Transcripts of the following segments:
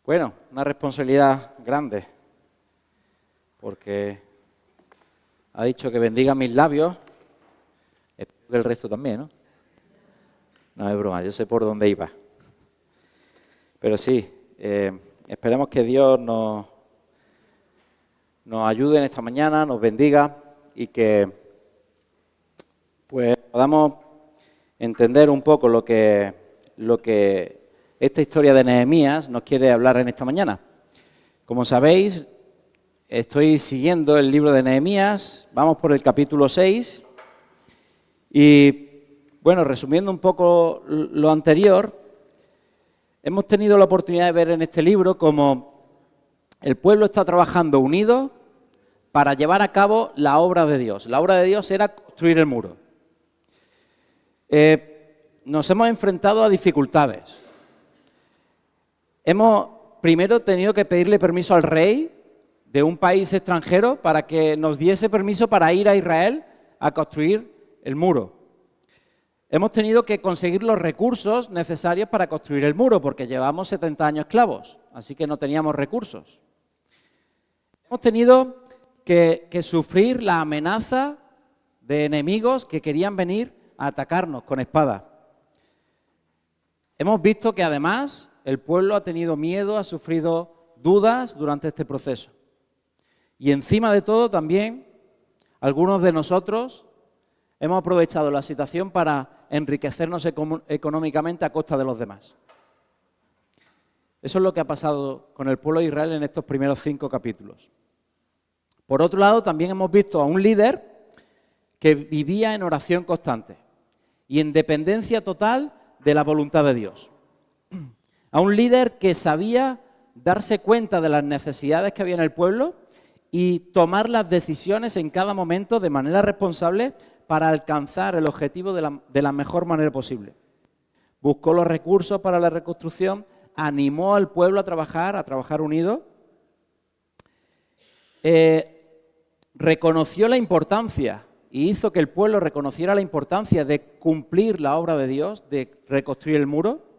Bueno, una responsabilidad grande, porque ha dicho que bendiga mis labios, espero que el resto también, ¿no? No es broma, yo sé por dónde iba. Pero sí, esperemos que Dios nos ayude en esta mañana, nos bendiga y que pues podamos entender un poco lo que esta historia de Nehemías nos quiere hablar en esta mañana. Como sabéis, estoy siguiendo el libro de Nehemías, vamos por el capítulo 6 y, bueno, resumiendo un poco lo anterior, hemos tenido la oportunidad de ver en este libro cómo el pueblo está trabajando unido para llevar a cabo la obra de Dios. La obra de Dios era construir el muro. Nos hemos enfrentado a dificultades. Hemos primero tenido que pedirle permiso al rey de un país extranjero para que nos diese permiso para ir a Israel a construir el muro. Hemos tenido que conseguir los recursos necesarios para construir el muro, porque llevamos 70 años esclavos, así que no teníamos recursos. Hemos tenido que sufrir la amenaza de enemigos que querían venir a atacarnos con espada. Hemos visto que además el pueblo ha tenido miedo, ha sufrido dudas durante este proceso. Y encima de todo también, algunos de nosotros hemos aprovechado la situación para enriquecernos económicamente a costa de los demás. Eso es lo que ha pasado con el pueblo de Israel en estos primeros 5 capítulos. Por otro lado, también hemos visto a un líder que vivía en oración constante y en dependencia total de la voluntad de Dios. A un líder que sabía darse cuenta de las necesidades que había en el pueblo y tomar las decisiones en cada momento de manera responsable para alcanzar el objetivo de la mejor manera posible. Buscó los recursos para la reconstrucción, animó al pueblo a trabajar unido, reconoció la importancia y hizo que el pueblo reconociera la importancia de cumplir la obra de Dios, de reconstruir el muro,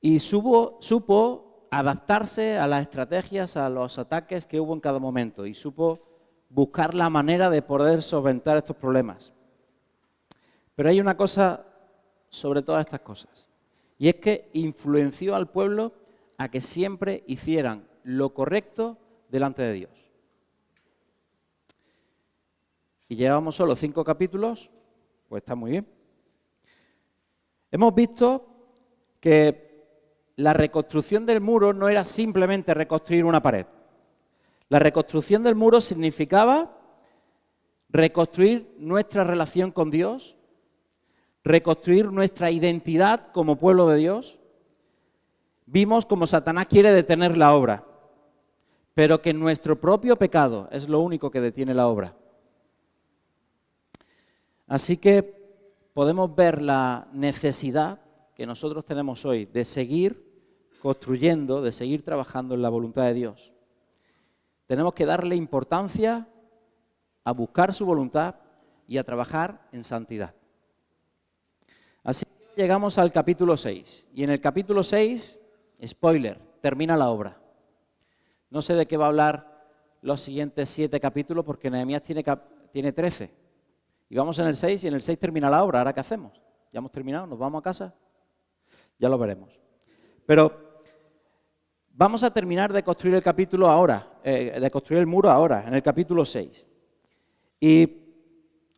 y supo adaptarse a las estrategias, a los ataques que hubo en cada momento, y supo buscar la manera de poder solventar estos problemas. Pero hay una cosa sobre todas estas cosas, y es que influenció al pueblo a que siempre hicieran lo correcto delante de Dios. Y llevamos solo 5 capítulos, pues está muy bien. Hemos visto que la reconstrucción del muro no era simplemente reconstruir una pared. La reconstrucción del muro significaba reconstruir nuestra relación con Dios, reconstruir nuestra identidad como pueblo de Dios. Vimos cómo Satanás quiere detener la obra, pero que nuestro propio pecado es lo único que detiene la obra. Así que podemos ver la necesidad que nosotros tenemos hoy de seguir construyendo, de seguir trabajando en la voluntad de Dios. Tenemos que darle importancia a buscar su voluntad y a trabajar en santidad. Así que llegamos al capítulo 6. Y en el capítulo 6, spoiler, termina la obra. No sé de qué va a hablar los siguientes 7 capítulos porque Nehemías tiene 13. Y vamos en el 6 y en el 6 termina la obra. ¿Ahora qué hacemos? ¿Ya hemos terminado? ¿Nos vamos a casa? Ya lo veremos. Pero vamos a terminar de construir el capítulo ahora, de construir el muro ahora, en el capítulo 6. Y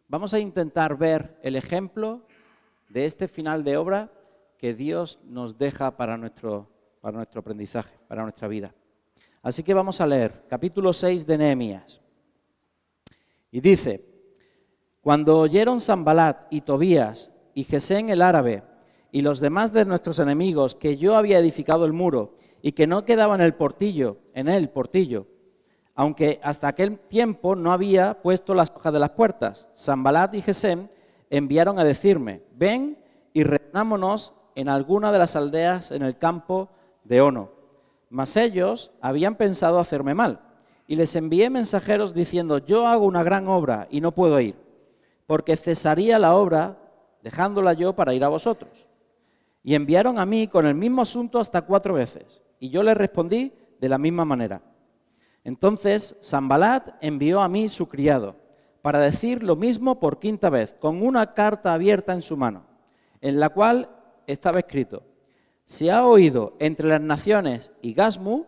vamos a intentar ver el ejemplo de este final de obra que Dios nos deja para nuestro aprendizaje, para nuestra vida. Así que vamos a leer capítulo 6 de Nehemías. Y dice: Cuando oyeron Sanbalat y Tobías y Gesén el árabe y los demás de nuestros enemigos que yo había edificado el muro y que no quedaba en el portillo, aunque hasta aquel tiempo no había puesto las hojas de las puertas, Sanbalat y Gesén enviaron a decirme: ven y reunámonos en alguna de las aldeas en el campo de Ono. Mas ellos habían pensado hacerme mal, y les envié mensajeros diciendo: yo hago una gran obra y no puedo ir, porque cesaría la obra dejándola yo para ir a vosotros. Y enviaron a mí con el mismo asunto hasta 4 veces. Y yo les respondí de la misma manera. Entonces Sanbalat envió a mí su criado para decir lo mismo por 5ª vez, con una carta abierta en su mano, en la cual estaba escrito: se ha oído entre las naciones y Gasmu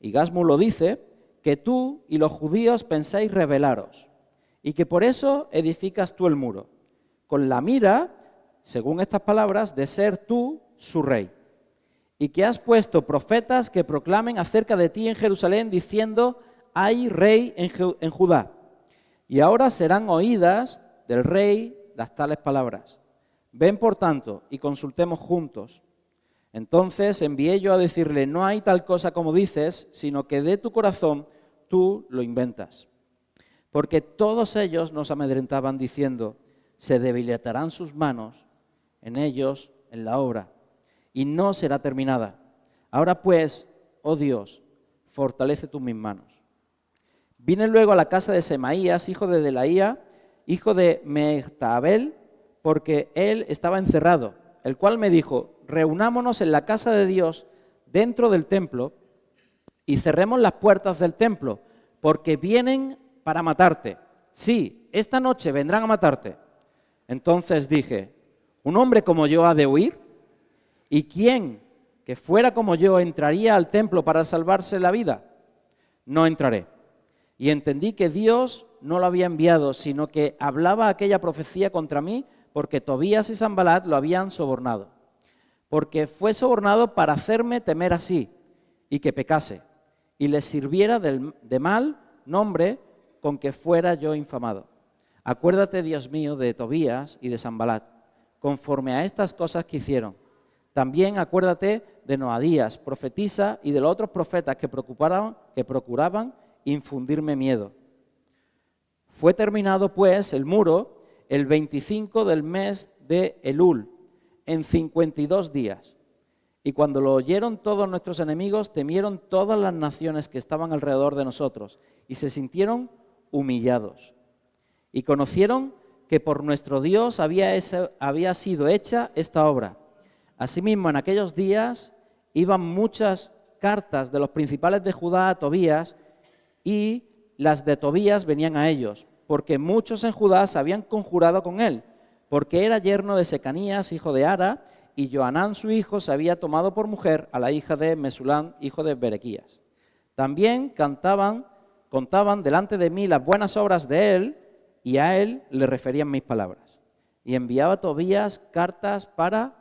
lo dice, que tú y los judíos pensáis rebelaros, y que por eso edificas tú el muro, con la mira, según estas palabras, de ser tú su rey, y que has puesto profetas que proclamen acerca de ti en Jerusalén, diciendo: hay rey en Judá. Y ahora serán oídas del rey las tales palabras. Ven, por tanto, y consultemos juntos. Entonces envié yo a decirle: no hay tal cosa como dices, sino que de tu corazón tú lo inventas. Porque todos ellos nos amedrentaban diciendo: se debilitarán sus manos en ellos, en la obra, y no será terminada. Ahora pues, oh Dios, fortalece tú mis manos. Vine luego a la casa de Semaías, hijo de Delaía, hijo de Mehetabel, porque él estaba encerrado, el cual me dijo: reunámonos en la casa de Dios dentro del templo y cerremos las puertas del templo, porque vienen para matarte. Sí, esta noche vendrán a matarte. Entonces dije: ¿un hombre como yo ha de huir? ¿Y quién que fuera como yo entraría al templo para salvarse la vida? No entraré. Y entendí que Dios no lo había enviado, sino que hablaba aquella profecía contra mí, porque Tobías y Sanbalat lo habían sobornado. Porque fue sobornado para hacerme temer así, y que pecase, y les sirviera de mal nombre con que fuera yo infamado. Acuérdate, Dios mío, de Tobías y de Sanbalat, conforme a estas cosas que hicieron. También acuérdate de Noadías, profetisa, y de los otros profetas que procuraban infundirme miedo. Fue terminado, pues, el muro el 25 del mes de Elul, en 52 días. Y cuando lo oyeron todos nuestros enemigos, temieron todas las naciones que estaban alrededor de nosotros, y se sintieron humillados. Y conocieron que por nuestro Dios había sido hecha esta obra. Asimismo, en aquellos días iban muchas cartas de los principales de Judá a Tobías, y las de Tobías venían a ellos, porque muchos en Judá se habían conjurado con él, porque era yerno de Secanías, hijo de Ara, y Johanán su hijo se había tomado por mujer a la hija de Mesulán, hijo de Berequías. También contaban delante de mí las buenas obras de él, y a él le referían mis palabras. Y enviaba a Tobías cartas para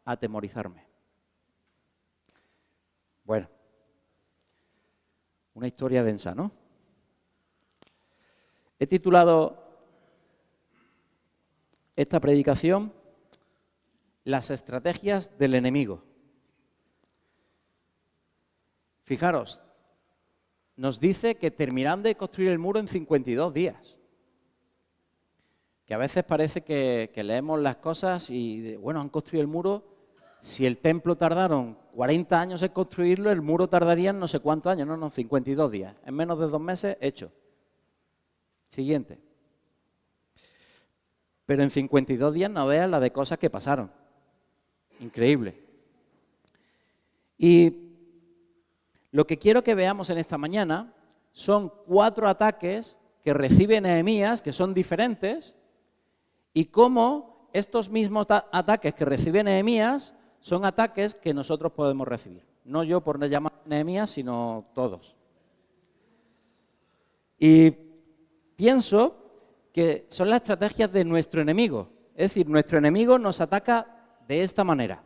atemorizarme. Bueno, una historia densa, ¿no? He titulado esta predicación Las estrategias del enemigo. Fijaros, nos dice que terminarán de construir el muro en 52 días. Que a veces parece que leemos las cosas y, bueno, han construido el muro. Si el templo tardaron 40 años en construirlo, el muro tardaría no sé cuántos años, no, 52 días. En menos de 2 meses, hecho. Siguiente. Pero en 52 días no veas la de cosas que pasaron. Increíble. Y lo que quiero que veamos en esta mañana son 4 ataques que recibe Nehemías, que son diferentes, y cómo estos mismos ataques que recibe Nehemías son ataques que nosotros podemos recibir. No yo por no llamar a Nehemías, sino todos. Y pienso que son las estrategias de nuestro enemigo. Es decir, nuestro enemigo nos ataca de esta manera.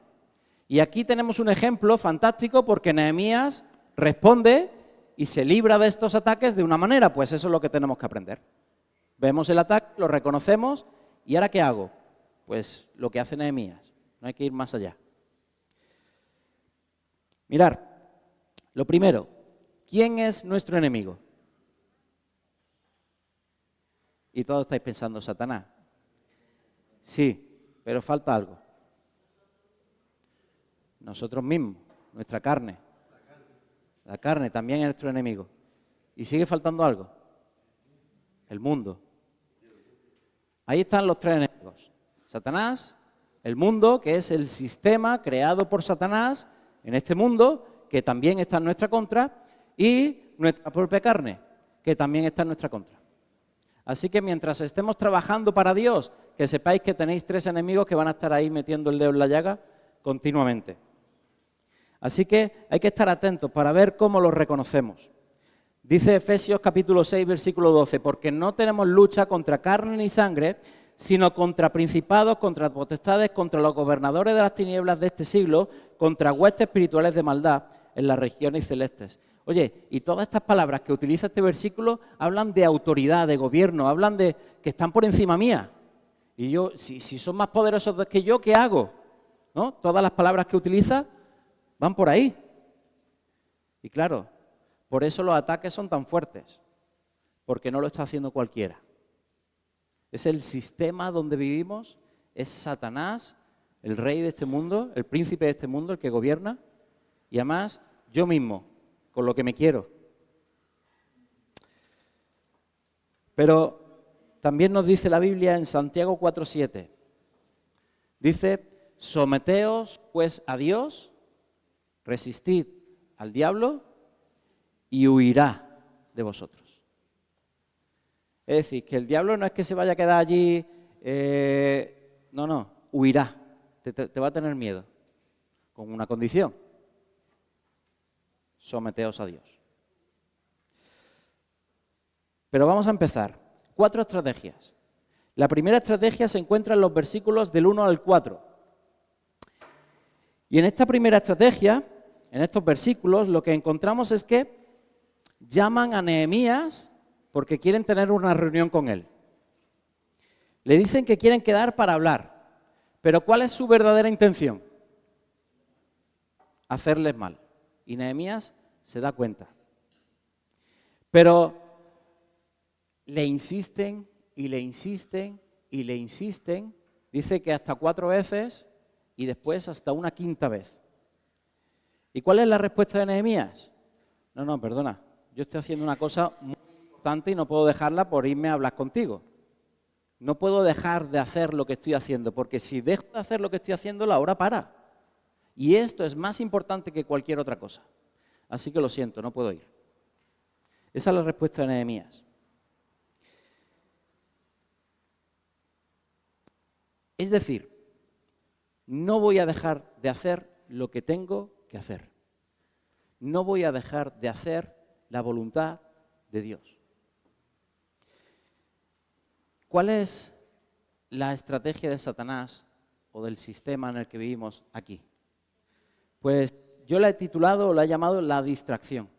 Y aquí tenemos un ejemplo fantástico porque Nehemías responde y se libra de estos ataques de una manera. Pues eso es lo que tenemos que aprender. Vemos el ataque, lo reconocemos, ¿y ahora qué hago? Pues lo que hace Nehemías. No hay que ir más allá. Mirar, lo primero, ¿quién es nuestro enemigo? Y todos estáis pensando, Satanás. Sí, pero falta algo. Nosotros mismos, nuestra carne. La carne también es nuestro enemigo. ¿Y sigue faltando algo? El mundo. Ahí están los 3 enemigos. Satanás, El mundo, que es el sistema creado por Satanás en este mundo, que también está en nuestra contra, y nuestra propia carne, que también está en nuestra contra. Así que mientras estemos trabajando para Dios, que sepáis que tenéis 3 enemigos que van a estar ahí metiendo el dedo en la llaga continuamente. Así que hay que estar atentos para ver cómo los reconocemos. Dice Efesios capítulo 6, versículo 12, porque no tenemos lucha contra carne ni sangre, sino contra principados, contra potestades, contra los gobernadores de las tinieblas de este siglo, contra huestes espirituales de maldad en las regiones celestes. Oye, y todas estas palabras que utiliza este versículo hablan de autoridad, de gobierno, hablan de que están por encima mía. Y yo, si son más poderosos que yo, ¿qué hago? ¿No? Todas las palabras que utiliza van por ahí. Y claro, por eso los ataques son tan fuertes, porque no lo está haciendo cualquiera. Es el sistema donde vivimos, es Satanás, el rey de este mundo, el príncipe de este mundo, el que gobierna, y además yo mismo, con lo que me quiero. Pero también nos dice la Biblia en Santiago 4:7, dice, someteos pues a Dios, resistid al diablo y huirá de vosotros. Es decir, que el diablo no es que se vaya a quedar allí, no, huirá, te va a tener miedo, con una condición, someteos a Dios. Pero vamos a empezar. 4 estrategias. La primera estrategia se encuentra en los versículos del 1 al 4. Y en esta primera estrategia, en estos versículos, lo que encontramos es que llaman a Nehemías porque quieren tener una reunión con él. Le dicen que quieren quedar para hablar. Pero ¿cuál es su verdadera intención? Hacerles mal. Y Nehemías se da cuenta. Pero le insisten y le insisten y le insisten. Dice que hasta 4 veces y después hasta una 5ª vez. ¿Y cuál es la respuesta de Nehemías? No, perdona. Yo estoy haciendo una cosa muy importante y no puedo dejarla por irme a hablar contigo. No puedo dejar de hacer lo que estoy haciendo, porque si dejo de hacer lo que estoy haciendo, la hora para. Y esto es más importante que cualquier otra cosa. Así que lo siento, no puedo ir. Esa es la respuesta de Nehemías. Es decir, no voy a dejar de hacer lo que tengo que hacer. No voy a dejar de hacer la voluntad de Dios. ¿Cuál es la estrategia de Satanás o del sistema en el que vivimos aquí? Pues yo la he titulado o la he llamado la distracción.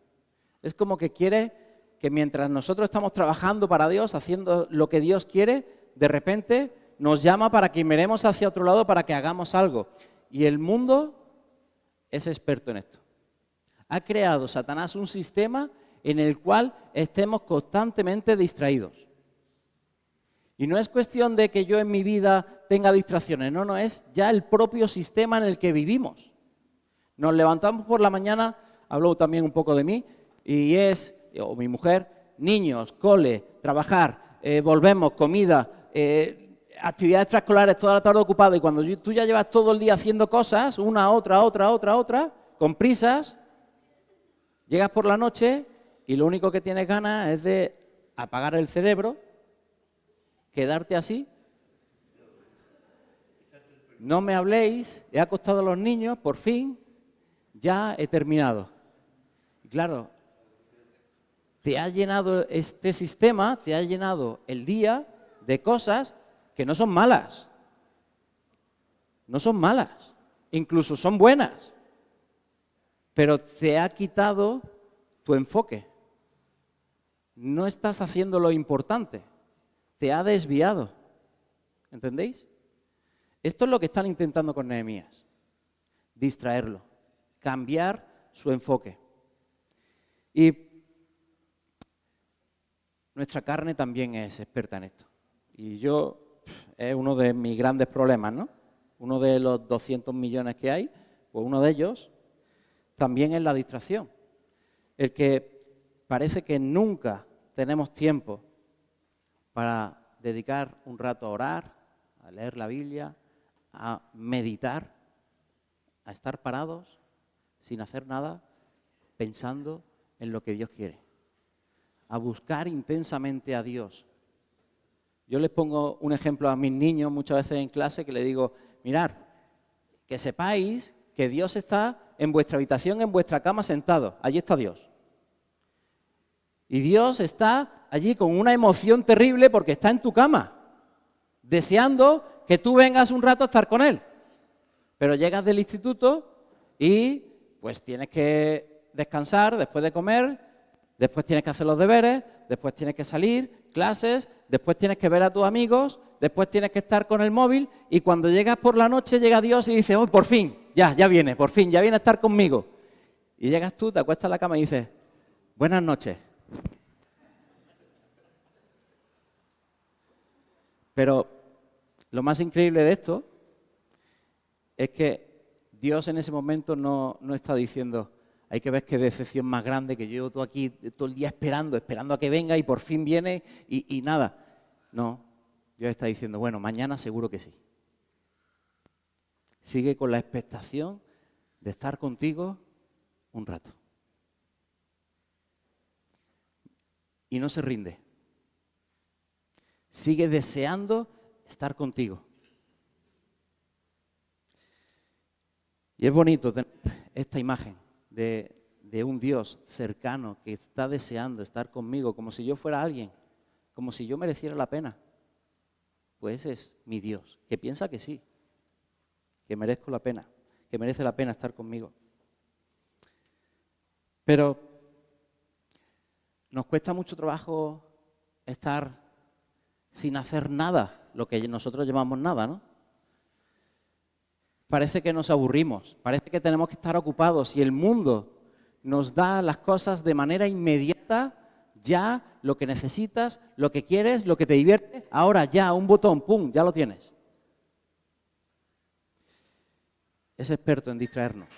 Es como que quiere que mientras nosotros estamos trabajando para Dios, haciendo lo que Dios quiere, de repente nos llama para que miremos hacia otro lado para que hagamos algo. Y el mundo es experto en esto. Ha creado Satanás un sistema en el cual estemos constantemente distraídos. Y no es cuestión de que yo en mi vida tenga distracciones, no, es ya el propio sistema en el que vivimos. Nos levantamos por la mañana, hablo también un poco de mí, o mi mujer, niños, cole, trabajar, volvemos, comida, actividades extraescolares toda la tarde ocupada, y cuando tú ya llevas todo el día haciendo cosas, una, otra, con prisas, llegas por la noche y lo único que tienes ganas es de apagar el cerebro, quedarte así. No me habléis, he acostado a los niños, por fin, ya he terminado. Y claro, te ha llenado este sistema, te ha llenado el día de cosas que no son malas. No son malas, incluso son buenas. Pero te ha quitado tu enfoque. No estás haciendo lo importante. Te ha desviado. ¿Entendéis? Esto es lo que están intentando con Nehemías. Distraerlo. Cambiar su enfoque. Y nuestra carne también es experta en esto. Y es uno de mis grandes problemas, ¿no? Uno de los 200 millones que hay, pues uno de ellos también es la distracción. El que parece que nunca tenemos tiempo para dedicar un rato a orar, a leer la Biblia, a meditar, a estar parados, sin hacer nada, pensando en lo que Dios quiere, a buscar intensamente a Dios. Yo les pongo un ejemplo a mis niños muchas veces en clase que les digo, mirad, que sepáis que Dios está en vuestra habitación, en vuestra cama sentado, allí está Dios. Y Dios está allí con una emoción terrible porque está en tu cama, deseando que tú vengas un rato a estar con Él. Pero llegas del instituto y pues tienes que descansar después de comer, después tienes que hacer los deberes, después tienes que salir, clases, después tienes que ver a tus amigos, después tienes que estar con el móvil y cuando llegas por la noche llega Dios y dice, oh, por fin, ya viene, por fin, ya viene a estar conmigo. Y llegas tú, te acuestas en la cama y dices, buenas noches. Pero lo más increíble de esto es que Dios en ese momento no está diciendo, hay que ver qué decepción más grande que yo todo aquí todo el día esperando a que venga y por fin viene y nada. No, Dios está diciendo, bueno, mañana seguro que sí. Sigue con la expectación de estar contigo un rato. Y no se rinde. Sigue deseando estar contigo. Y es bonito tener esta imagen de un Dios cercano que está deseando estar conmigo, como si yo fuera alguien, como si yo mereciera la pena. Pues ese es mi Dios, que piensa que sí, que merezco la pena, que merece la pena estar conmigo. Pero nos cuesta mucho trabajo estar sin hacer nada, lo que nosotros llamamos nada, ¿no? Parece que nos aburrimos, parece que tenemos que estar ocupados y el mundo nos da las cosas de manera inmediata, ya, lo que necesitas, lo que quieres, lo que te divierte, ahora ya, un botón, pum, ya lo tienes. Es experto en distraernos.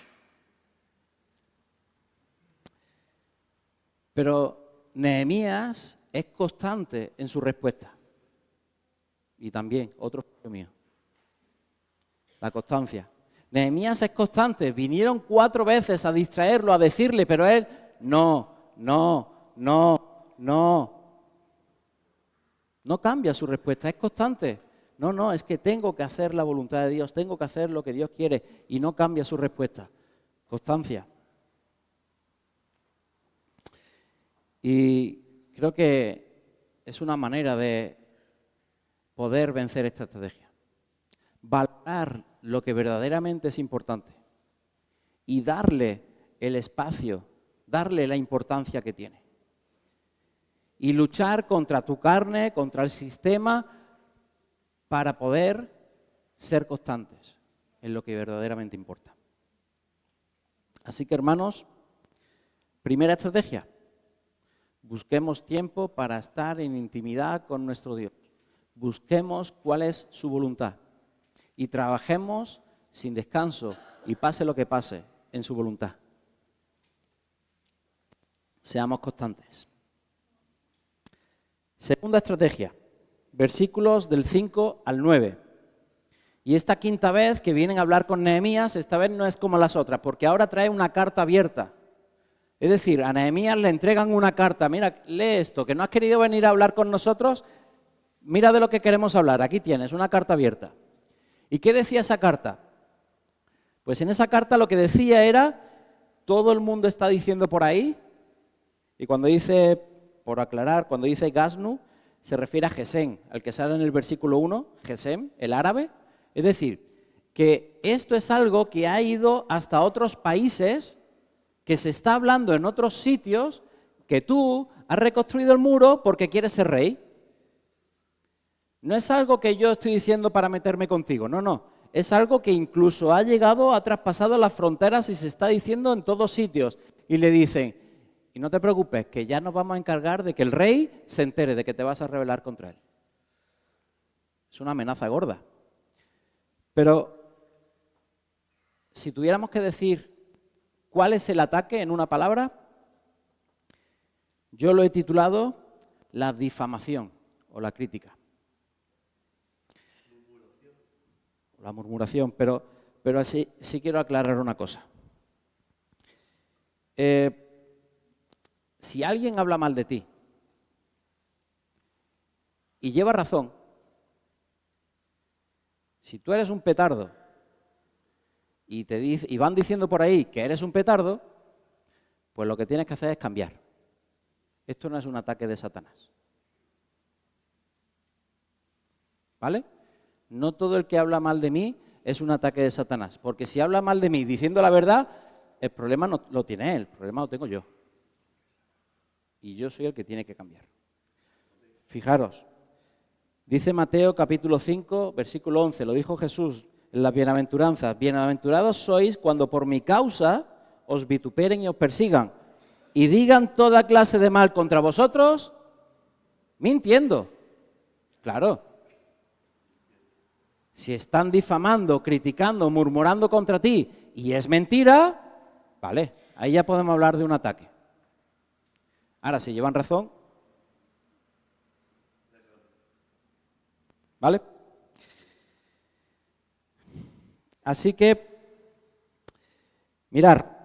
Pero Nehemías es constante en su respuesta. Y también, otro mío. La constancia. Nehemías es constante. Vinieron 4 veces a distraerlo, a decirle, pero él, no. No cambia su respuesta, es constante. No, es que tengo que hacer la voluntad de Dios, tengo que hacer lo que Dios quiere y no cambia su respuesta. Constancia. Y creo que es una manera de poder vencer esta estrategia. Valorar lo que verdaderamente es importante y darle el espacio, darle la importancia que tiene. Y luchar contra tu carne, contra el sistema, para poder ser constantes en lo que verdaderamente importa. Así que, hermanos, primera estrategia, busquemos tiempo para estar en intimidad con nuestro Dios. Busquemos cuál es su voluntad y trabajemos sin descanso y pase lo que pase en su voluntad. Seamos constantes. Segunda estrategia, versículos del 5 al 9. Y esta quinta vez que vienen a hablar con Nehemías, esta vez no es como las otras, porque ahora trae una carta abierta. Es decir, a Nehemías le entregan una carta. Mira, lee esto, que no has querido venir a hablar con nosotros. Mira de lo que queremos hablar. Aquí tienes una carta abierta. ¿Y qué decía esa carta? Pues en esa carta lo que decía era, todo el mundo está diciendo por ahí, y cuando dice, por aclarar, cuando dice Gasnu, se refiere a Gesem, al que sale en el versículo 1, Gesem, el árabe. Es decir, que esto es algo que ha ido hasta otros países, que se está hablando en otros sitios, que tú has reconstruido el muro porque quieres ser rey. No es algo que yo estoy diciendo para meterme contigo, no. Es algo que incluso ha llegado, ha traspasado las fronteras y se está diciendo en todos sitios. Y le dicen, y no te preocupes, que ya nos vamos a encargar de que el rey se entere de que te vas a rebelar contra él. Es una amenaza gorda. Pero si tuviéramos que decir cuál es el ataque en una palabra, yo lo he titulado la difamación o la crítica. la murmuración, pero sí quiero aclarar una cosa. Si alguien habla mal de ti y lleva razón, si tú eres un petardo y van diciendo por ahí que eres un petardo, pues lo que tienes que hacer es cambiar. Esto no es un ataque de Satanás. ¿Vale? No todo el que habla mal de mí es un ataque de Satanás, porque si habla mal de mí diciendo la verdad, el problema no lo tiene él, el problema lo tengo yo. Y yo soy el que tiene que cambiar. Fijaros, dice Mateo capítulo 5, versículo 11, lo dijo Jesús en las bienaventuranzas. Bienaventurados sois cuando por mi causa os vituperen y os persigan y digan toda clase de mal contra vosotros, mintiendo. Claro. Si están difamando, criticando, murmurando contra ti y es mentira, vale, ahí ya podemos hablar de un ataque. Ahora, si llevan razón, ¿vale? Así que, mirar,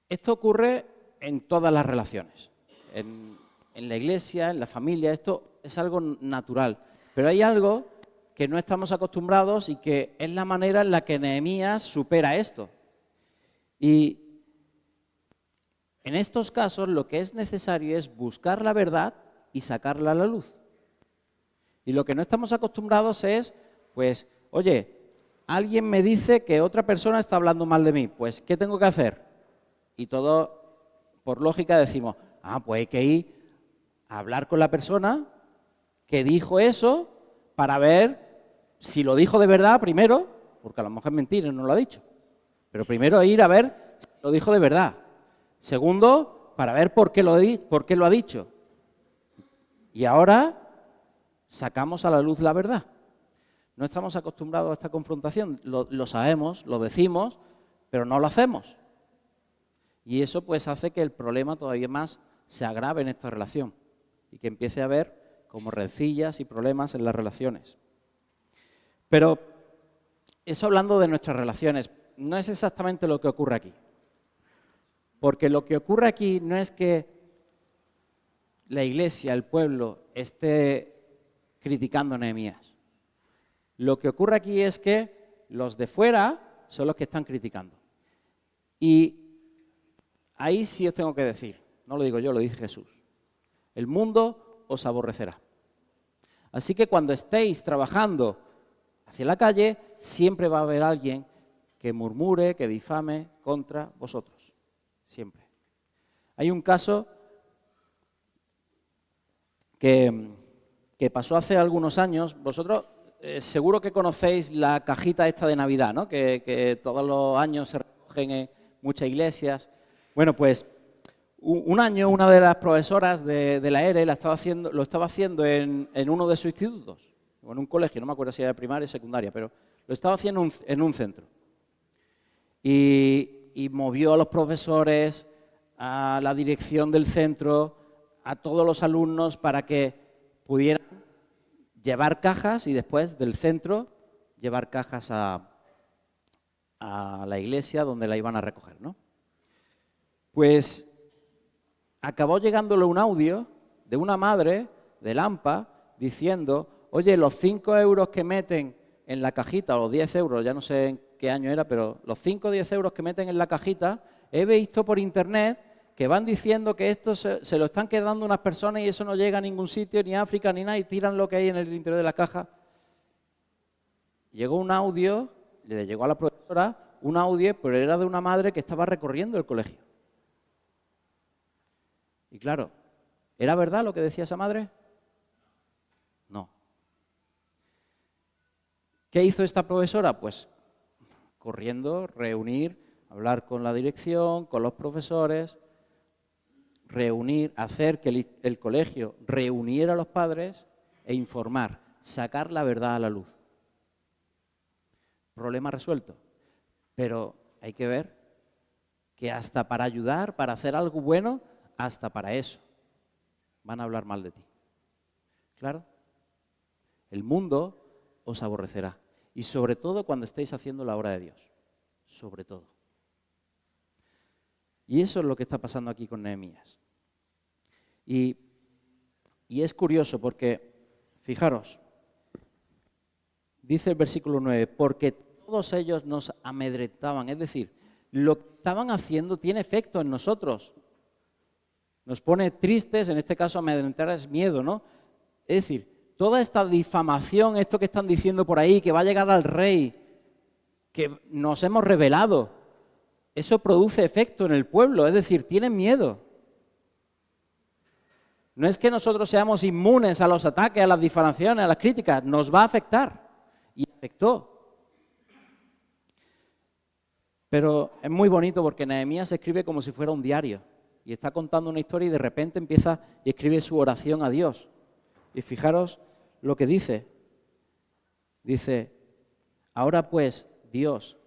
esto ocurre en todas las relaciones, en la iglesia, en la familia, esto es algo natural, pero hay algo que no estamos acostumbrados y que es la manera en la que Nehemías supera esto. Y en estos casos lo que es necesario es buscar la verdad y sacarla a la luz. Y lo que no estamos acostumbrados es, pues, oye, alguien me dice que otra persona está hablando mal de mí, pues, ¿qué tengo que hacer? Y todos, por lógica, decimos, pues hay que ir a hablar con la persona que dijo eso para ver si lo dijo de verdad primero, porque a lo mejor es mentira y no lo ha dicho, pero primero ir a ver si lo dijo de verdad. Segundo, para ver por qué lo ha dicho. Y ahora sacamos a la luz la verdad. No estamos acostumbrados a esta confrontación, lo sabemos, lo decimos, pero no lo hacemos. Y eso pues hace que el problema todavía más se agrave en esta relación y que empiece a haber como rencillas y problemas en las relaciones. Pero eso hablando de nuestras relaciones, no es exactamente lo que ocurre aquí. Porque lo que ocurre aquí no es que la iglesia, el pueblo, esté criticando a Nehemías. Lo que ocurre aquí es que los de fuera son los que están criticando. Y ahí sí os tengo que decir, no lo digo yo, lo dice Jesús. El mundo os aborrecerá. Así que cuando estéis trabajando hacia la calle, siempre va a haber alguien que murmure, que difame contra vosotros. Siempre. Hay un caso que pasó hace algunos años. Vosotros seguro que conocéis la cajita esta de Navidad, ¿no? Que todos los años se recogen en muchas iglesias. Bueno, pues un año una de las profesoras de la ERE lo estaba haciendo en uno de sus institutos, o en un colegio, no me acuerdo si era de primaria o secundaria, pero lo estaba haciendo en un centro. Y movió a los profesores, a la dirección del centro, a todos los alumnos para que pudieran llevar cajas y después del centro llevar cajas a la iglesia donde la iban a recoger, ¿no? Pues acabó llegándole un audio de una madre de Lampa diciendo, oye, los 5 euros que meten en la cajita, o los 10 euros, ya no sé en qué año era, pero los 5 o 10 euros que meten en la cajita, he visto por internet que van diciendo que esto se lo están quedando unas personas y eso no llega a ningún sitio, ni a África, ni nada, y tiran lo que hay en el interior de la caja. Llegó un audio, le llegó a la profesora un audio, pero era de una madre que estaba recorriendo el colegio. Y claro, ¿era verdad lo que decía esa madre? No. ¿Qué hizo esta profesora? Pues corriendo, reunir, hablar con la dirección, con los profesores, reunir, hacer que el colegio reuniera a los padres e informar, sacar la verdad a la luz. Problema resuelto. Pero hay que ver que hasta para ayudar, para hacer algo bueno, hasta para eso van a hablar mal de ti. ¿Claro? El mundo os aborrecerá. y sobre todo cuando estéis haciendo la obra de Dios. Sobre todo. Y eso es lo que está pasando aquí con Nehemías. Y es curioso porque, fijaros, dice el versículo 9, porque todos ellos nos amedrentaban, es decir, lo que estaban haciendo tiene efecto en nosotros. Nos pone tristes, en este caso amedrentar es miedo, ¿no? Es decir, toda esta difamación, esto que están diciendo por ahí, que va a llegar al rey, que nos hemos rebelado, eso produce efecto en el pueblo, es decir, tienen miedo. No es que nosotros seamos inmunes a los ataques, a las difamaciones, a las críticas, nos va a afectar. Y afectó. Pero es muy bonito porque Nehemías escribe como si fuera un diario. Y está contando una historia y de repente empieza y escribe su oración a Dios. Y fijaros lo que dice. Dice, ahora pues, Dios,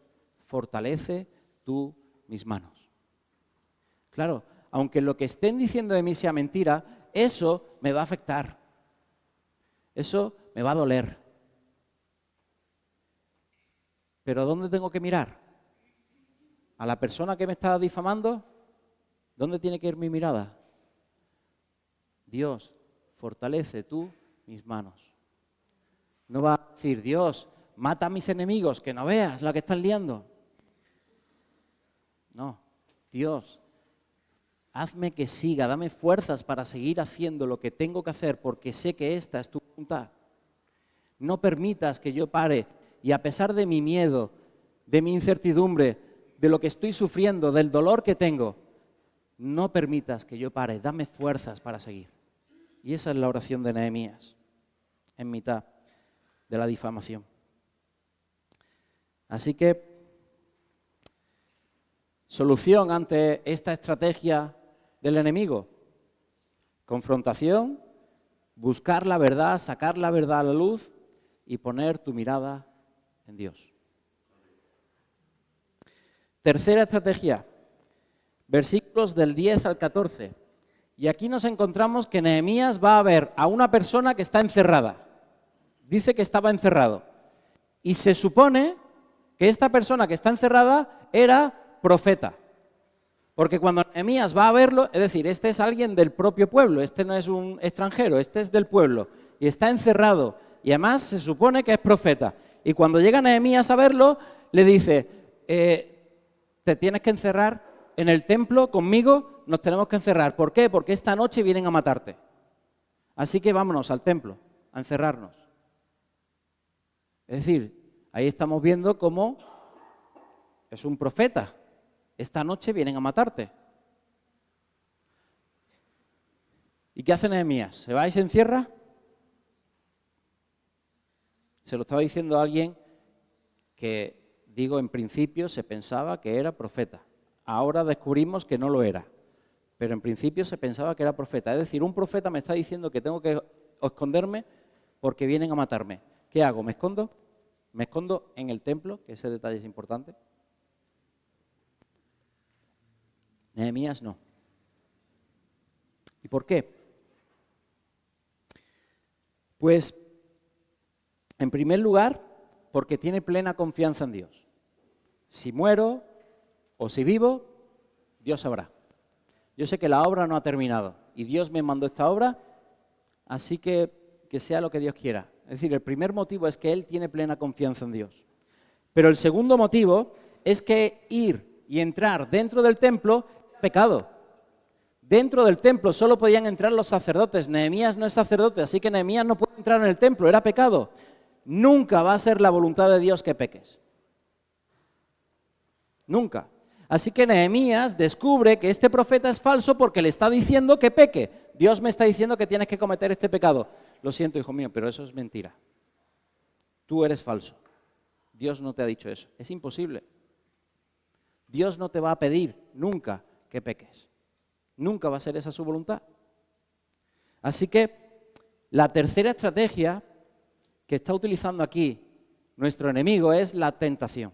fortalece tú mis manos. Claro, aunque lo que estén diciendo de mí sea mentira, eso me va a afectar. Eso me va a doler. ¿Pero dónde tengo que mirar? ¿A la persona que me está difamando? ¿Dónde tiene que ir mi mirada? Dios, fortalece tú mis manos. No va a decir, Dios, mata a mis enemigos, que no veas la que están liando. No, Dios, hazme que siga, dame fuerzas para seguir haciendo lo que tengo que hacer, porque sé que esta es tu voluntad. No permitas que yo pare y a pesar de mi miedo, de mi incertidumbre, de lo que estoy sufriendo, del dolor que tengo, no permitas que yo pare, dame fuerzas para seguir. Y esa es la oración de Nehemías, en mitad de la difamación. Así que, solución ante esta estrategia del enemigo, confrontación, buscar la verdad, sacar la verdad a la luz y poner tu mirada en Dios. Tercera estrategia, versículos del 10 al 14. Y aquí nos encontramos que Nehemías va a ver a una persona que está encerrada. Dice que estaba encerrado. Y se supone que esta persona que está encerrada era profeta. Porque cuando Nehemías va a verlo, es decir, este es alguien del propio pueblo, este no es un extranjero, este es del pueblo. Y está encerrado. Y además se supone que es profeta. Y cuando llega Nehemías a verlo, le dice, te tienes que encerrar en el templo conmigo, nos tenemos que encerrar. ¿Por qué? Porque esta noche vienen a matarte. Así que vámonos al templo, a encerrarnos. Es decir, ahí estamos viendo cómo es un profeta. Esta noche vienen a matarte. ¿Y qué hace Nehemías? ¿Se va y se encierra? Se lo estaba diciendo a alguien que, digo, en principio se pensaba que era profeta. Ahora descubrimos que no lo era. Pero en principio se pensaba que era profeta. Es decir, un profeta me está diciendo que tengo que esconderme porque vienen a matarme. ¿Qué hago? ¿Me escondo? ¿Me escondo en el templo? Que ese detalle es importante. Nehemías no. ¿Y por qué? Pues, en primer lugar, porque tiene plena confianza en Dios. Si muero o si vivo, Dios sabrá. Yo sé que la obra no ha terminado y Dios me mandó esta obra, así que sea lo que Dios quiera. Es decir, el primer motivo es que él tiene plena confianza en Dios. Pero el segundo motivo es que ir y entrar dentro del templo es pecado. Dentro del templo solo podían entrar los sacerdotes. Nehemías no es sacerdote, así que Nehemías no puede entrar en el templo, era pecado. Nunca va a ser la voluntad de Dios que peques. Nunca. Así que Nehemías descubre que este profeta es falso porque le está diciendo que peque. Dios me está diciendo que tienes que cometer este pecado. Lo siento, hijo mío, pero eso es mentira. Tú eres falso. Dios no te ha dicho eso. Es imposible. Dios no te va a pedir nunca que peques. Nunca va a ser esa su voluntad. Así que la tercera estrategia que está utilizando aquí nuestro enemigo es la tentación.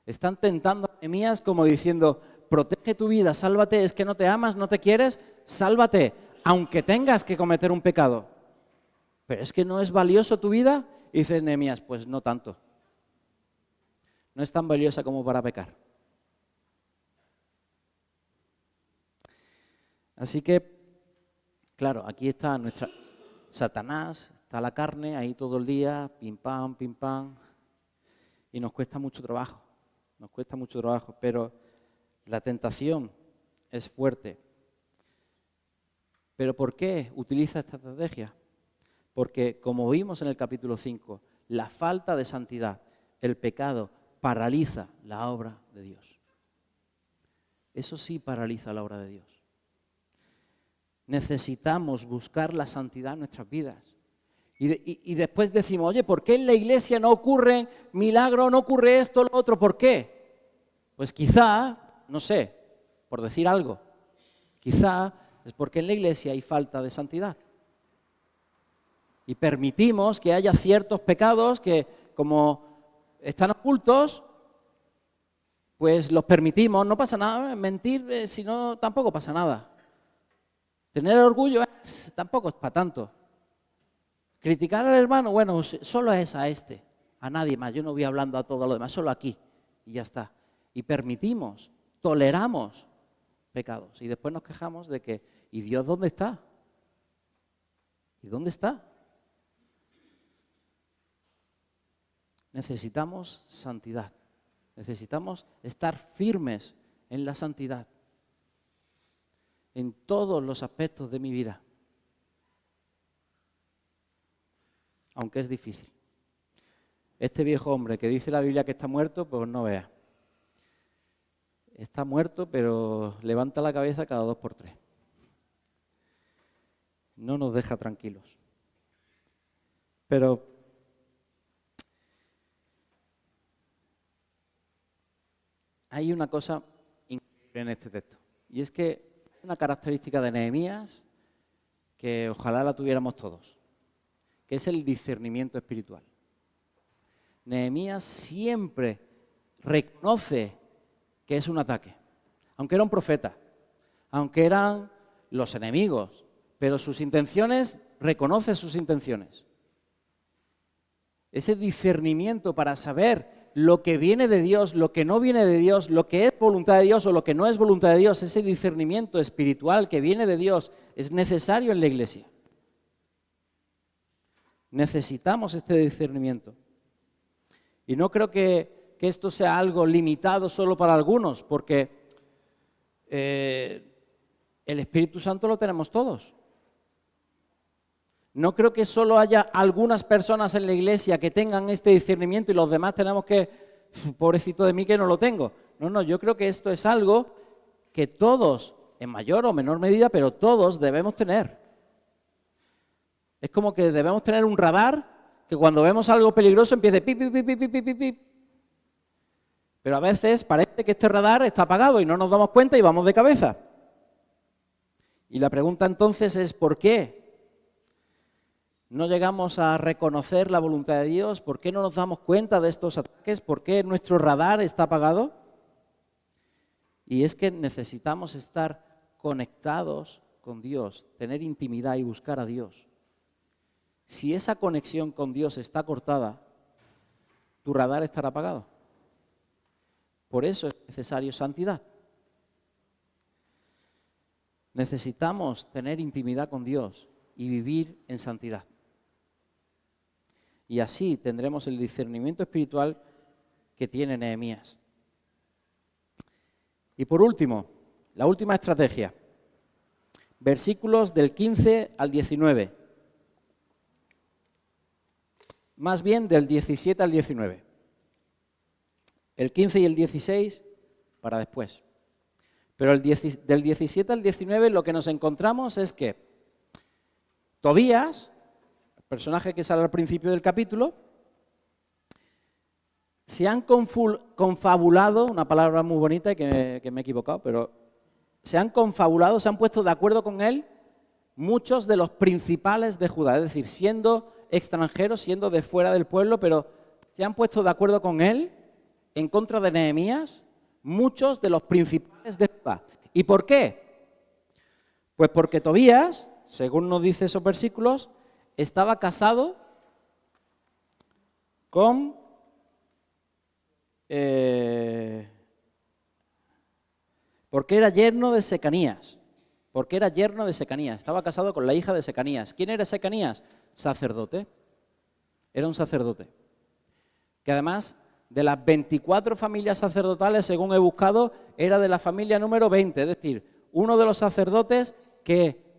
Están tentando a Nehemías como diciendo, protege tu vida, sálvate, es que no te amas, no te quieres, sálvate, aunque tengas que cometer un pecado. Pero es que no es valioso tu vida. Y dice Nehemías, pues no tanto, no es tan valiosa como para pecar. Así que, claro, aquí está nuestra Satanás, está la carne ahí todo el día, pim pam, y nos cuesta mucho trabajo, pero la tentación es fuerte. ¿Pero por qué utiliza esta estrategia? Porque, como vimos en el capítulo 5, la falta de santidad, el pecado, paraliza la obra de Dios. Eso sí paraliza la obra de Dios. Necesitamos buscar la santidad en nuestras vidas. Y después decimos, oye, ¿por qué en la iglesia no ocurren milagros, no ocurre esto, lo otro? ¿Por qué? Pues quizá, no sé, por decir algo, quizá es porque en la iglesia hay falta de santidad. Y permitimos que haya ciertos pecados que, como están ocultos, pues los permitimos, no pasa nada, mentir, si no, tampoco pasa nada. Tener orgullo tampoco es para tanto. Criticar al hermano, bueno, solo es a este, a nadie más. Yo no voy hablando a todo lo demás, solo aquí y ya está. Y permitimos, toleramos pecados. Y después nos quejamos de que, ¿y Dios dónde está? ¿Y dónde está? Necesitamos santidad. Necesitamos estar firmes en la santidad. En todos los aspectos de mi vida. Aunque es difícil. Este viejo hombre que dice la Biblia que está muerto, pues no vea. Está muerto, pero levanta la cabeza cada 2 por 3. No nos deja tranquilos. Pero hay una cosa increíble en este texto. Y es que hay una característica de Nehemías que ojalá la tuviéramos todos, que es el discernimiento espiritual. Nehemías siempre reconoce que es un ataque, aunque era un profeta, aunque eran los enemigos, pero sus intenciones, reconoce sus intenciones. Ese discernimiento para saber lo que viene de Dios, lo que no viene de Dios, lo que es voluntad de Dios o lo que no es voluntad de Dios, ese discernimiento espiritual que viene de Dios es necesario en la iglesia. Necesitamos este discernimiento. Y no creo que esto sea algo limitado solo para algunos, porque el Espíritu Santo lo tenemos todos. No creo que solo haya algunas personas en la iglesia que tengan este discernimiento y los demás tenemos que, pobrecito de mí que no lo tengo. No, yo creo que esto es algo que todos, en mayor o menor medida, pero todos debemos tener. Es como que debemos tener un radar que cuando vemos algo peligroso empiece pip, pip, pip, pip, pip, pip, pip. Pero a veces parece que este radar está apagado y no nos damos cuenta y vamos de cabeza. Y la pregunta entonces es ¿por qué? ¿No llegamos a reconocer la voluntad de Dios? ¿Por qué no nos damos cuenta de estos ataques? ¿Por qué nuestro radar está apagado? Y es que necesitamos estar conectados con Dios, tener intimidad y buscar a Dios. Si esa conexión con Dios está cortada, tu radar estará apagado. Por eso es necesario santidad. Necesitamos tener intimidad con Dios y vivir en santidad. Y así tendremos el discernimiento espiritual que tiene Nehemías. Y por último, la última estrategia. Versículos del 15 al 19. Más bien del 17 al 19. El 15 y el 16 para después. Pero del 17 al 19 lo que nos encontramos es que Tobías, el personaje que sale al principio del capítulo, se han confabulado, una palabra muy bonita que me he equivocado, pero se han confabulado, se han puesto de acuerdo con él muchos de los principales de Judá, es decir, siendo extranjeros, siendo de fuera del pueblo, pero se han puesto de acuerdo con él en contra de Nehemías muchos de los principales de Judá. ¿Y por qué? Pues porque Tobías, según nos dice esos versículos, estaba casado con porque era yerno de Secanías. Porque era yerno de Secanías. Estaba casado con la hija de Secanías. ¿Quién era Secanías? Sacerdote. Era un sacerdote. Que además, de las 24 familias sacerdotales, según he buscado, era de la familia número 20. Es decir, uno de los sacerdotes que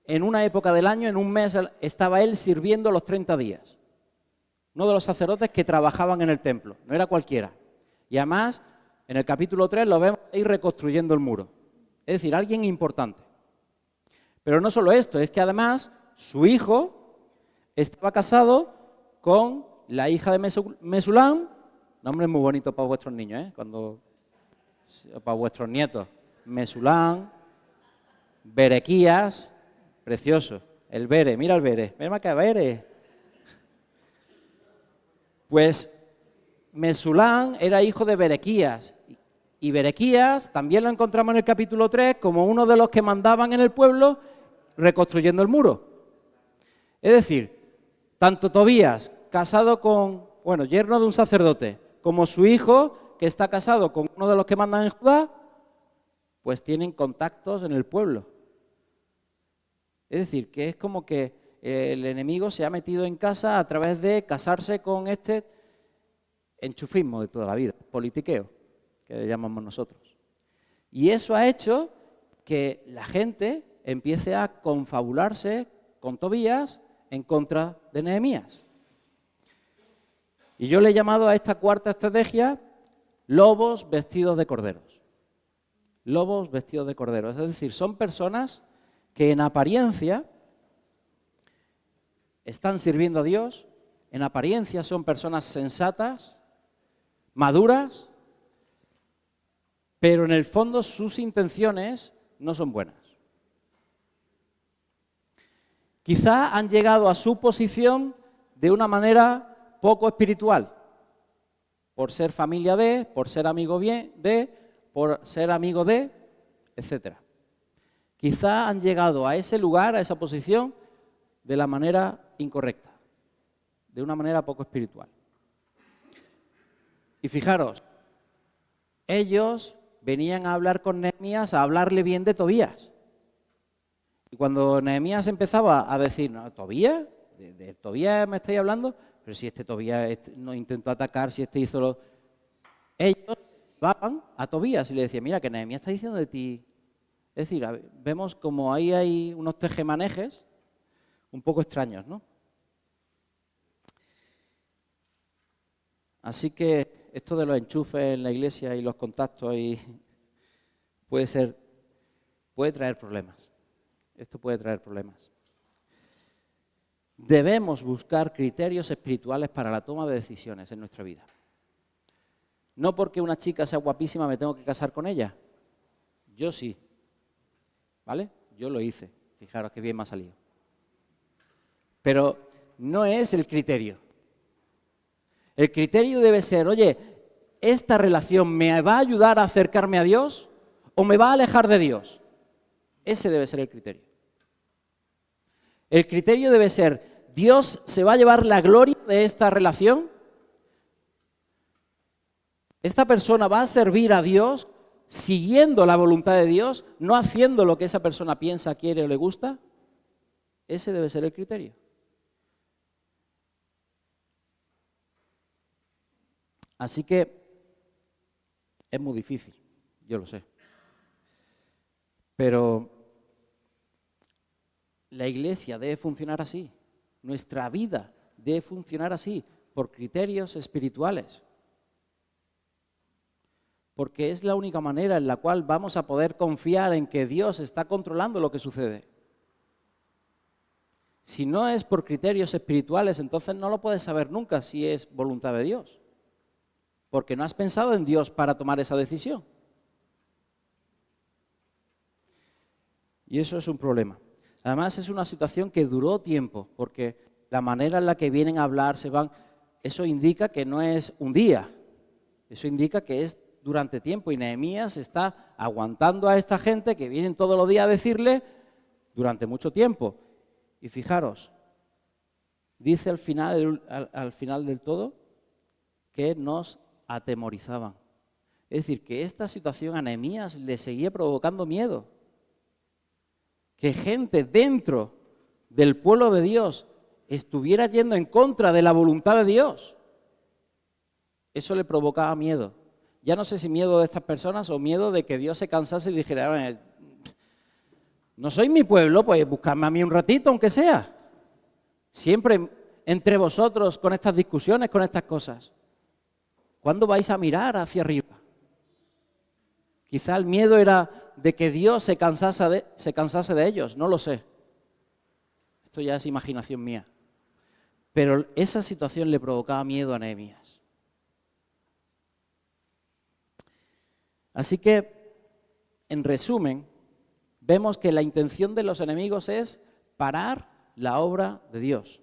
en una época del año, en un mes, estaba él sirviendo los 30 días. Uno de los sacerdotes que trabajaban en el templo. No era cualquiera. Y además, en el capítulo 3 lo vemos ahí reconstruyendo el muro. Es decir, alguien importante. Pero no solo esto, es que además su hijo estaba casado con la hija de Mesulán, nombre muy bonito para vuestros niños, para vuestros nietos. Mesulán, Berequías, precioso. El Bere, mira el Bere, ven acá, Bere. Pues Mesulán era hijo de Berequías. Y Berequías también lo encontramos en el capítulo 3 como uno de los que mandaban en el pueblo reconstruyendo el muro. Es decir, tanto Tobías, casado con, yerno de un sacerdote, como su hijo, que está casado con uno de los que mandan en Judá, pues tienen contactos en el pueblo. Es decir, que es como que el enemigo se ha metido en casa a través de casarse con este enchufismo de toda la vida, politiqueo, que le llamamos nosotros. Y eso ha hecho que la gente empiece a confabularse con Tobías en contra de Nehemías. Y yo le he llamado a esta cuarta estrategia lobos vestidos de corderos. Lobos vestidos de corderos. Es decir, son personas que en apariencia están sirviendo a Dios, en apariencia son personas sensatas, maduras, pero en el fondo sus intenciones no son buenas. Quizá han llegado a su posición de una manera poco espiritual, por ser familia de, por ser amigo de, por ser amigo de, etc. Quizá han llegado a ese lugar, a esa posición, de la manera incorrecta, de una manera poco espiritual. Y fijaros, ellos venían a hablar con Nehemías, a hablarle bien de Tobías. Y cuando Nehemías empezaba a decir, no, ¿Tobías? ¿De Tobías me estáis hablando? Pero si este Tobías no intentó atacar, si este hizo lo... Ellos van a Tobías y le decían, mira, que Nehemías está diciendo de ti. Es decir, vemos como ahí hay unos tejemanejes un poco extraños, ¿no? Así que esto de los enchufes en la iglesia y los contactos ahí puede traer problemas. Esto puede traer problemas. Debemos buscar criterios espirituales para la toma de decisiones en nuestra vida. No porque una chica sea guapísima me tengo que casar con ella. Yo sí. ¿Vale? Yo lo hice. Fijaros qué bien me ha salido. Pero no es el criterio. El criterio debe ser, oye, ¿esta relación me va a ayudar a acercarme a Dios o me va a alejar de Dios? Ese debe ser el criterio. El criterio debe ser, ¿Dios se va a llevar la gloria de esta relación? ¿Esta persona va a servir a Dios siguiendo la voluntad de Dios, no haciendo lo que esa persona piensa, quiere o le gusta? Ese debe ser el criterio. Así que es muy difícil, yo lo sé. Pero la iglesia debe funcionar así. Nuestra vida debe funcionar así, por criterios espirituales. Porque es la única manera en la cual vamos a poder confiar en que Dios está controlando lo que sucede. Si no es por criterios espirituales, entonces no lo puedes saber nunca si es voluntad de Dios. Porque no has pensado en Dios para tomar esa decisión. Y eso es un problema. Además es una situación que duró tiempo, porque la manera en la que vienen a hablar, se van, eso indica que no es un día, eso indica que es durante tiempo. Y Nehemías está aguantando a esta gente que vienen todos los días a decirle durante mucho tiempo. Y fijaros, dice al final del todo que nos atemorizaban. Es decir, que esta situación a Nehemías le seguía provocando miedo. Que gente dentro del pueblo de Dios estuviera yendo en contra de la voluntad de Dios. Eso le provocaba miedo. Ya no sé si miedo de estas personas o miedo de que Dios se cansase y dijera, no sois mi pueblo, pues buscadme a mí un ratito, aunque sea. Siempre entre vosotros con estas discusiones, con estas cosas. ¿Cuándo vais a mirar hacia arriba? Quizá el miedo era de que Dios se cansase de ellos, no lo sé. Esto ya es imaginación mía. Pero esa situación le provocaba miedo a Nehemías. Así que, en resumen, vemos que la intención de los enemigos es parar la obra de Dios.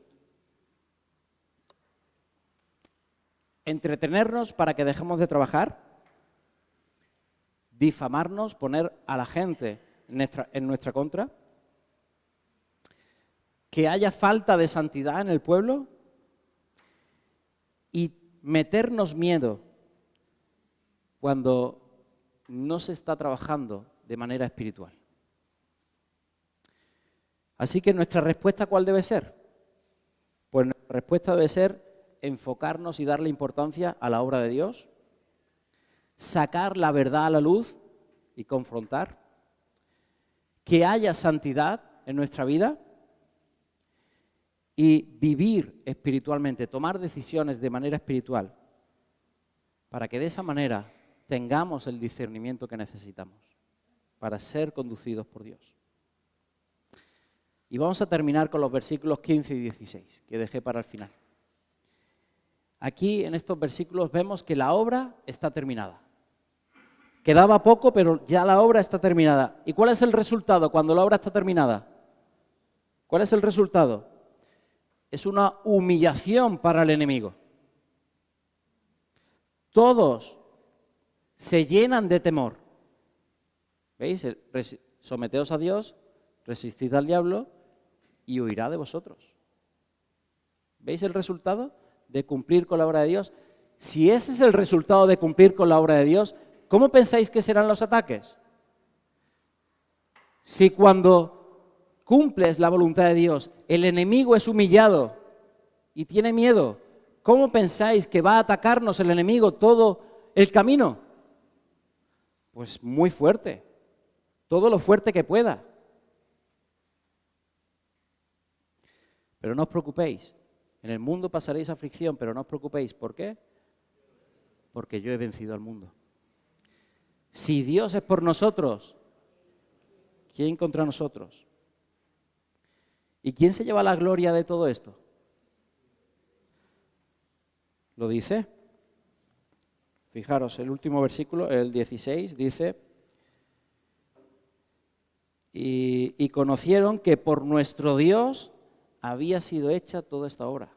Entretenernos para que dejemos de trabajar, difamarnos, poner a la gente en nuestra contra, que haya falta de santidad en el pueblo y meternos miedo cuando no se está trabajando de manera espiritual. Así que nuestra respuesta, ¿cuál debe ser? Pues nuestra respuesta debe ser enfocarnos y darle importancia a la obra de Dios, sacar la verdad a la luz y confrontar, que haya santidad en nuestra vida y vivir espiritualmente, tomar decisiones de manera espiritual, para que de esa manera tengamos el discernimiento que necesitamos para ser conducidos por Dios. Y vamos a terminar con los versículos 15 y 16, que dejé para el final. Aquí en estos versículos vemos que la obra está terminada. Quedaba poco, pero ya la obra está terminada. ¿Y cuál es el resultado cuando la obra está terminada? ¿Cuál es el resultado? Es una humillación para el enemigo. Todos se llenan de temor. ¿Veis? Someteos a Dios, resistid al diablo y huirá de vosotros. ¿Veis el resultado de cumplir con la obra de Dios? Si ese es el resultado de cumplir con la obra de Dios, ¿cómo pensáis que serán los ataques? Si cuando cumples la voluntad de Dios, el enemigo es humillado y tiene miedo, ¿cómo pensáis que va a atacarnos el enemigo todo el camino? Pues muy fuerte, todo lo fuerte que pueda. Pero no os preocupéis, en el mundo pasaréis aflicción, pero no os preocupéis. ¿Por qué? Porque yo he vencido al mundo. Si Dios es por nosotros, ¿quién contra nosotros? ¿Y quién se lleva la gloria de todo esto? ¿Lo dice? Fijaros, el último versículo, el 16, dice: y conocieron que por nuestro Dios había sido hecha toda esta obra.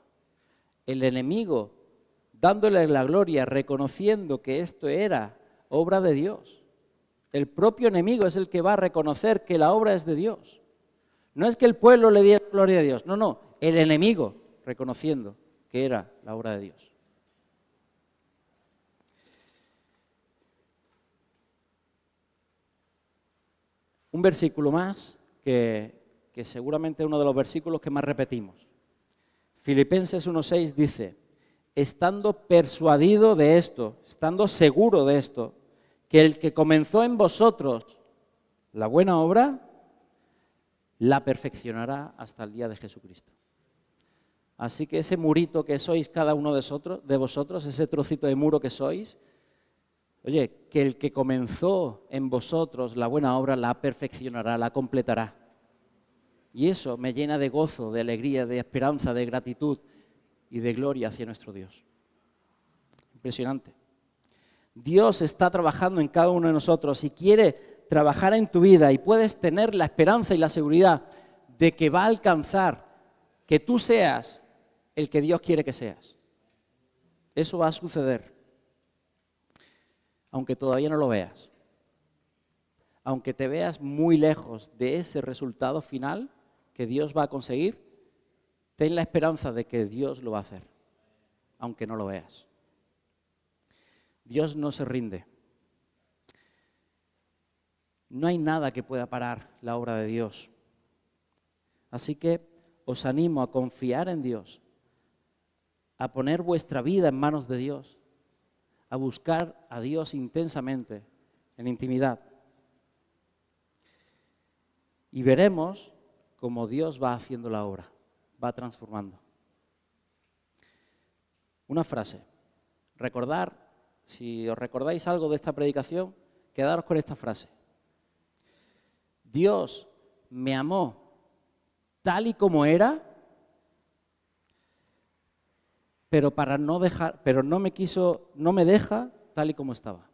El enemigo, dándole la gloria, reconociendo que esto era obra de Dios. El propio enemigo es el que va a reconocer que la obra es de Dios. No es que el pueblo le diera gloria a Dios, no, el enemigo reconociendo que era la obra de Dios. Un versículo más que seguramente es uno de los versículos que más repetimos. Filipenses 1:6 dice: estando persuadido de esto, estando seguro de esto, que el que comenzó en vosotros la buena obra, la perfeccionará hasta el día de Jesucristo. Así que ese murito que sois cada uno de vosotros, ese trocito de muro que sois, oye, que el que comenzó en vosotros la buena obra, la perfeccionará, la completará. Y eso me llena de gozo, de alegría, de esperanza, de gratitud y de gloria hacia nuestro Dios. Impresionante. Dios está trabajando en cada uno de nosotros y quiere trabajar en tu vida, y puedes tener la esperanza y la seguridad de que va a alcanzar que tú seas el que Dios quiere que seas. Eso va a suceder, aunque todavía no lo veas. Aunque te veas muy lejos de ese resultado final que Dios va a conseguir, ten la esperanza de que Dios lo va a hacer, aunque no lo veas. Dios no se rinde. No hay nada que pueda parar la obra de Dios. Así que os animo a confiar en Dios, a poner vuestra vida en manos de Dios, a buscar a Dios intensamente, en intimidad. Y veremos cómo Dios va haciendo la obra, va transformando. Una frase. Recordar, si os recordáis algo de esta predicación, quedaros con esta frase. Dios me amó tal y como era, pero no me deja tal y como estaba.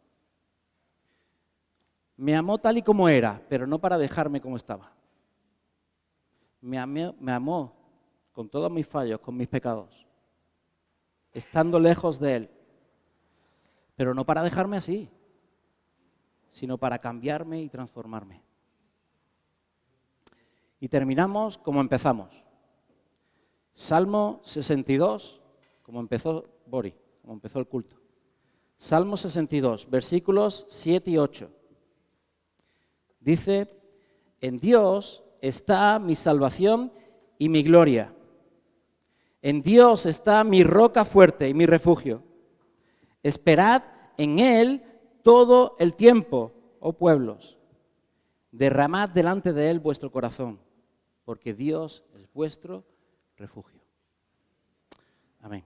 Me amó tal y como era, pero no para dejarme como estaba. Me amó con todos mis fallos, con mis pecados, estando lejos de Él, pero no para dejarme así, sino para cambiarme y transformarme. Y terminamos como empezamos. Salmo 62, como empezó Bori, como empezó el culto. Salmo 62, versículos 7 y 8. Dice, en Dios está mi salvación y mi gloria. En Dios está mi roca fuerte y mi refugio. Esperad en Él todo el tiempo, oh pueblos. Derramad delante de Él vuestro corazón, porque Dios es vuestro refugio. Amén.